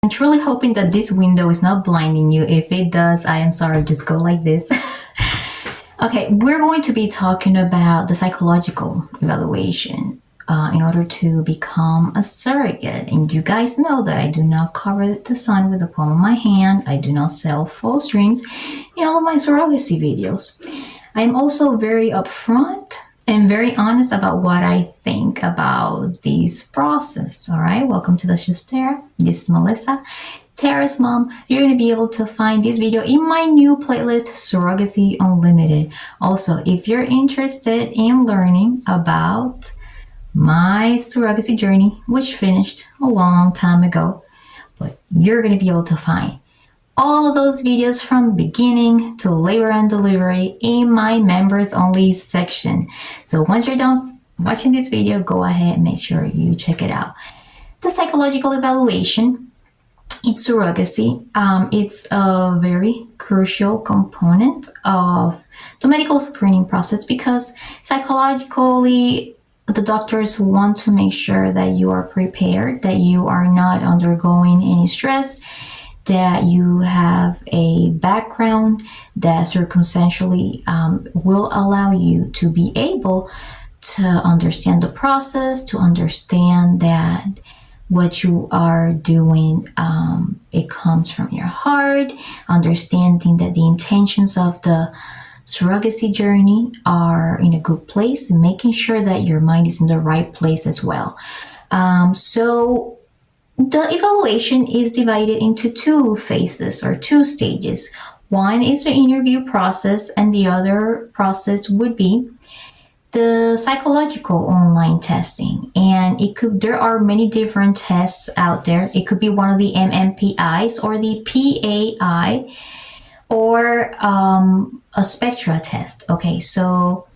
I'm truly hoping that this window is not blinding you. If it does, I am sorry, just go like this. Okay, we're going to be talking about the psychological evaluation in order to become a surrogate. And you guys know that I do not cover the sun with the palm of my hand. I do not sell false dreams in all of my surrogacy videos. I am also very upfront and very honest about what I think about this process. All right, welcome to the Tara. This is Melissa, Tara's mom. You're going to be able to find this video in my new playlist, Surrogacy Unlimited. Also, if you're interested in learning about my surrogacy journey, which finished a long time ago, but you're going to be able to find all of those videos from beginning to labor and delivery in my members only section. So once you're done watching this video, go ahead and make sure you check it out. The psychological evaluation in surrogacy, it's a very crucial component of the medical screening process because psychologically, the doctors want to make sure that you are prepared, that you are not undergoing any stress, that you have a background that circumstantially will allow you to be able to understand the process, to understand that what you are doing, it comes from your heart, understanding that the intentions of the surrogacy journey are in a good place, and making sure that your mind is in the right place as well. So the evaluation is divided into two phases or two stages. One is the interview process, and the other process would be the psychological online testing. And there are many different tests out there. It could be one of the MMPIs or the PAI or a spectra test. Okay, so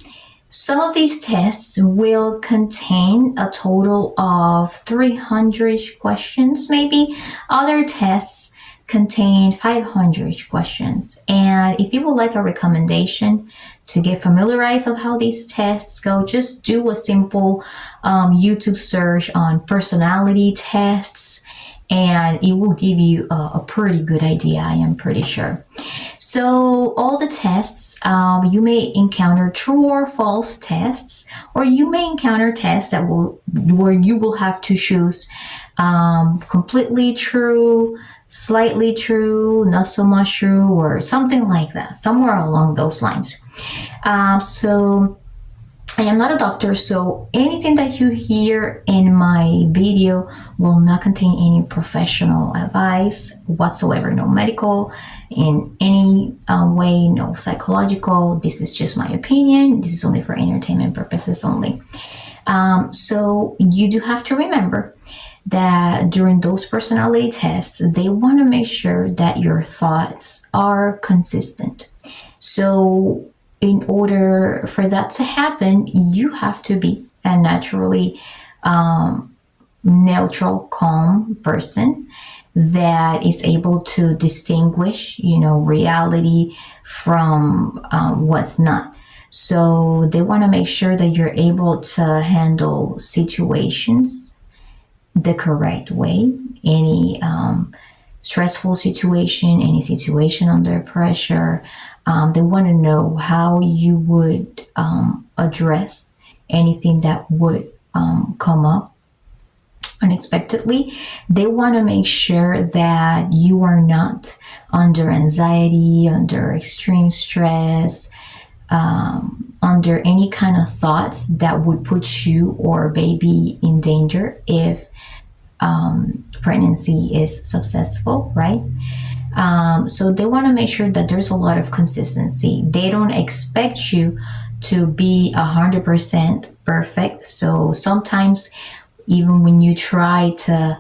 some of these tests will contain a total of 300 questions, maybe. Other tests contain 500 questions. And if you would like a recommendation to get familiarized of how these tests go, just do a simple YouTube search on personality tests, and it will give you a pretty good idea, I am pretty sure. So all the tests, you may encounter true or false tests, or you may encounter tests where you will have to choose completely true, slightly true, not so much true, or something like that, somewhere along those lines. So I am not a doctor, so anything that you hear in my video will not contain any professional advice whatsoever, no medical in any way, no psychological. This is just my opinion. This is only for entertainment purposes only. So you do have to remember that during those personality tests, they want to make sure that your thoughts are consistent. So in order for that to happen, you have to be a naturally neutral, calm person that is able to distinguish, reality from what's not. So they want to make sure that you're able to handle situations the correct way. Any stressful situation, any situation under pressure, they want to know how you would address anything that would come up unexpectedly. They want to make sure that you are not under anxiety, under extreme stress, under any kind of thoughts that would put you or baby in danger if pregnancy is successful, right? So they want to make sure that there's a lot of consistency. They don't expect you to be 100% perfect. So sometimes even when you try to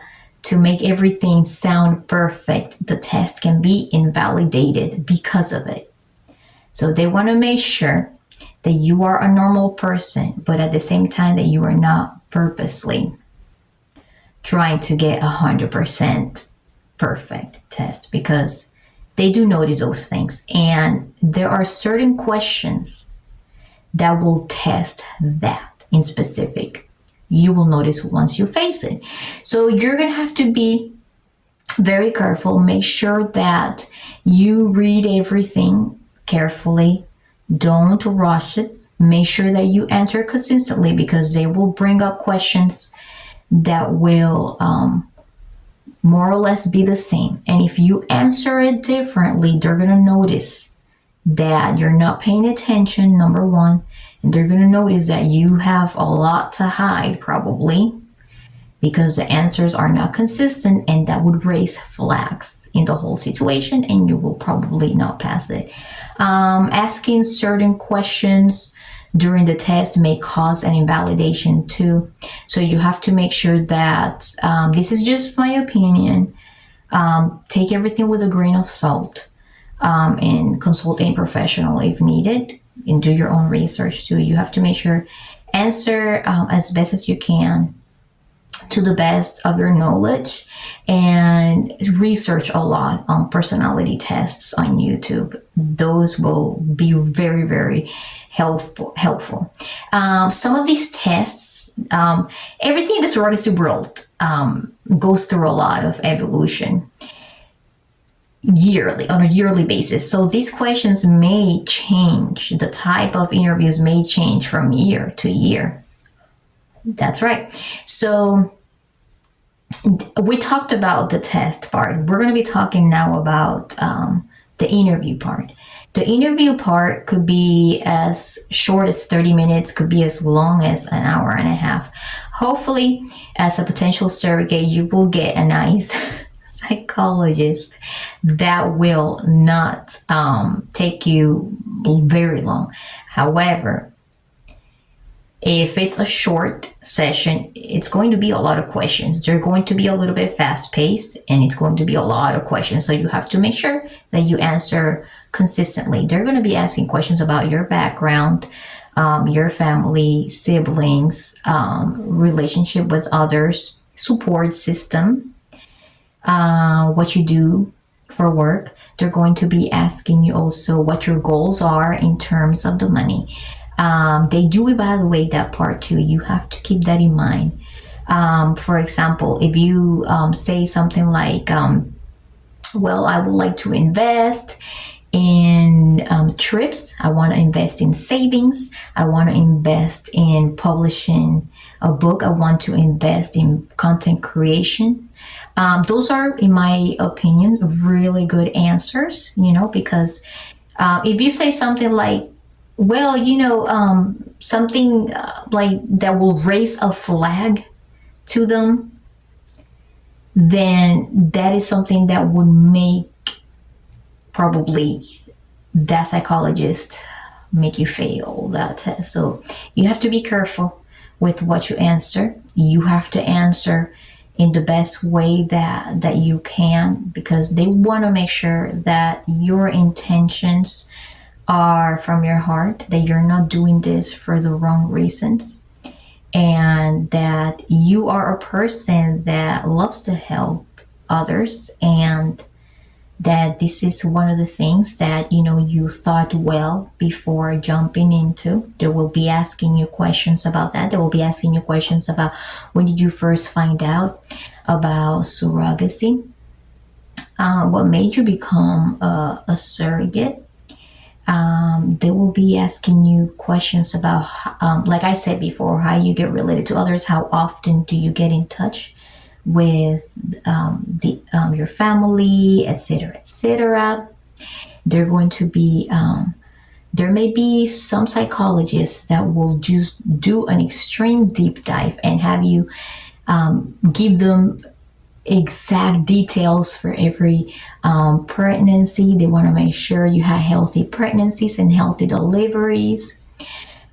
make everything sound perfect, the test can be invalidated because of it. So they want to make sure that you are a normal person, but at the same time that you are not purposely trying to get 100% perfect test, because they do notice those things. And there are certain questions that will test that in specific. You will notice once you face it. So you're going to have to be very careful. Make sure that you read everything carefully. Don't rush it. Make sure that you answer consistently, because they will bring up questions that will more or less be the same. And if you answer it differently, they're going to notice that you're not paying attention, number one. And they're going to notice that you have a lot to hide, probably, because the answers are not consistent, and that would raise flags in the whole situation, and you will probably not pass it. Asking certain questions during the test may cause an invalidation too. So you have to make sure that, this is just my opinion, take everything with a grain of salt, and consult a professional if needed, and do your own research too. You have to make sure, answer as best as you can, to the best of your knowledge, and research a lot on personality tests on YouTube. Those will be very, very helpful. Some of these tests, everything in the surrogacy world goes through a lot of evolution on a yearly basis. So these questions may change. The type of interviews may change from year to year. That's right. So we talked about the test part. We're going to be talking now about the interview part. The interview part could be as short as 30 minutes, could be as long as an hour and a half. Hopefully, as a potential surrogate, you will get a nice psychologist that will not take you very long. However, if it's a short session, it's going to be a lot of questions. They're going to be a little bit fast-paced, and it's going to be a lot of questions. So you have to make sure that you answer consistently. They're going to be asking questions about your background, your family, siblings, relationship with others, support system, what you do for work. They're going to be asking you also what your goals are in terms of the money. They do evaluate that part too. You have to keep that in mind. For example, if you say something like, well, I would like to invest in trips. I want to invest in savings. I want to invest in publishing a book. I want to invest in content creation. Those are, in my opinion, really good answers, because if you say something like, well, something like that will raise a flag to them, then that is something that would make probably that psychologist make you fail that test. So you have to be careful with what you answer. You have to answer in the best way that you can, because they want to make sure that your intentions are from your heart, that you're not doing this for the wrong reasons, and that you are a person that loves to help others, and that this is one of the things that you thought well before jumping into. They will be asking you questions about that. They will be asking you questions about, when did you first find out about surrogacy? What made you become a surrogate? They will be asking you questions about, like I said before, how you get related to others, how often do you get in touch with your family, etc., etc. They're going to be, there may be some psychologists that will just do an extreme deep dive and have you give them exact details for every pregnancy. They want to make sure you have healthy pregnancies and healthy deliveries.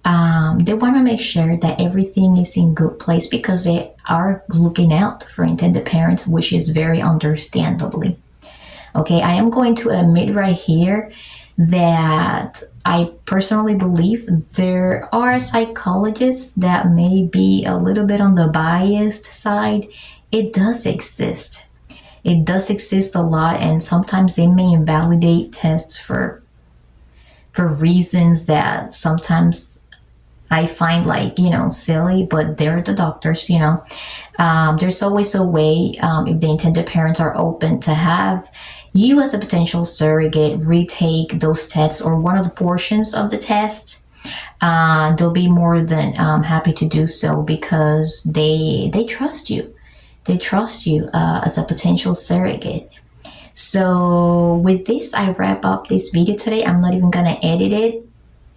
They want to make sure that everything is in good place, because they are looking out for intended parents, which is very understandably. Okay, I am going to admit right here that I personally believe there are psychologists that may be a little bit on the biased side. It does exist. It does exist a lot, and sometimes they may invalidate tests for reasons that sometimes I find like, silly, but they're the doctors, there's always a way, if the intended parents are open, to have you as a potential surrogate retake those tests or one of the portions of the test. They'll be more than happy to do so, because they trust you. They trust you as a potential surrogate. So with this, I wrap up this video today. I'm not even gonna edit it.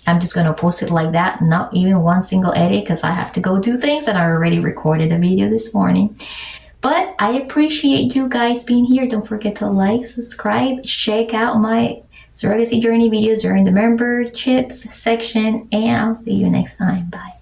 I'm just gonna post it like that, not even one single edit, because I have to go do things and I already recorded a video this morning. But I appreciate you guys being here. Don't forget to like, subscribe, check out my surrogacy journey videos during the memberships section, and I'll see you next time. Bye.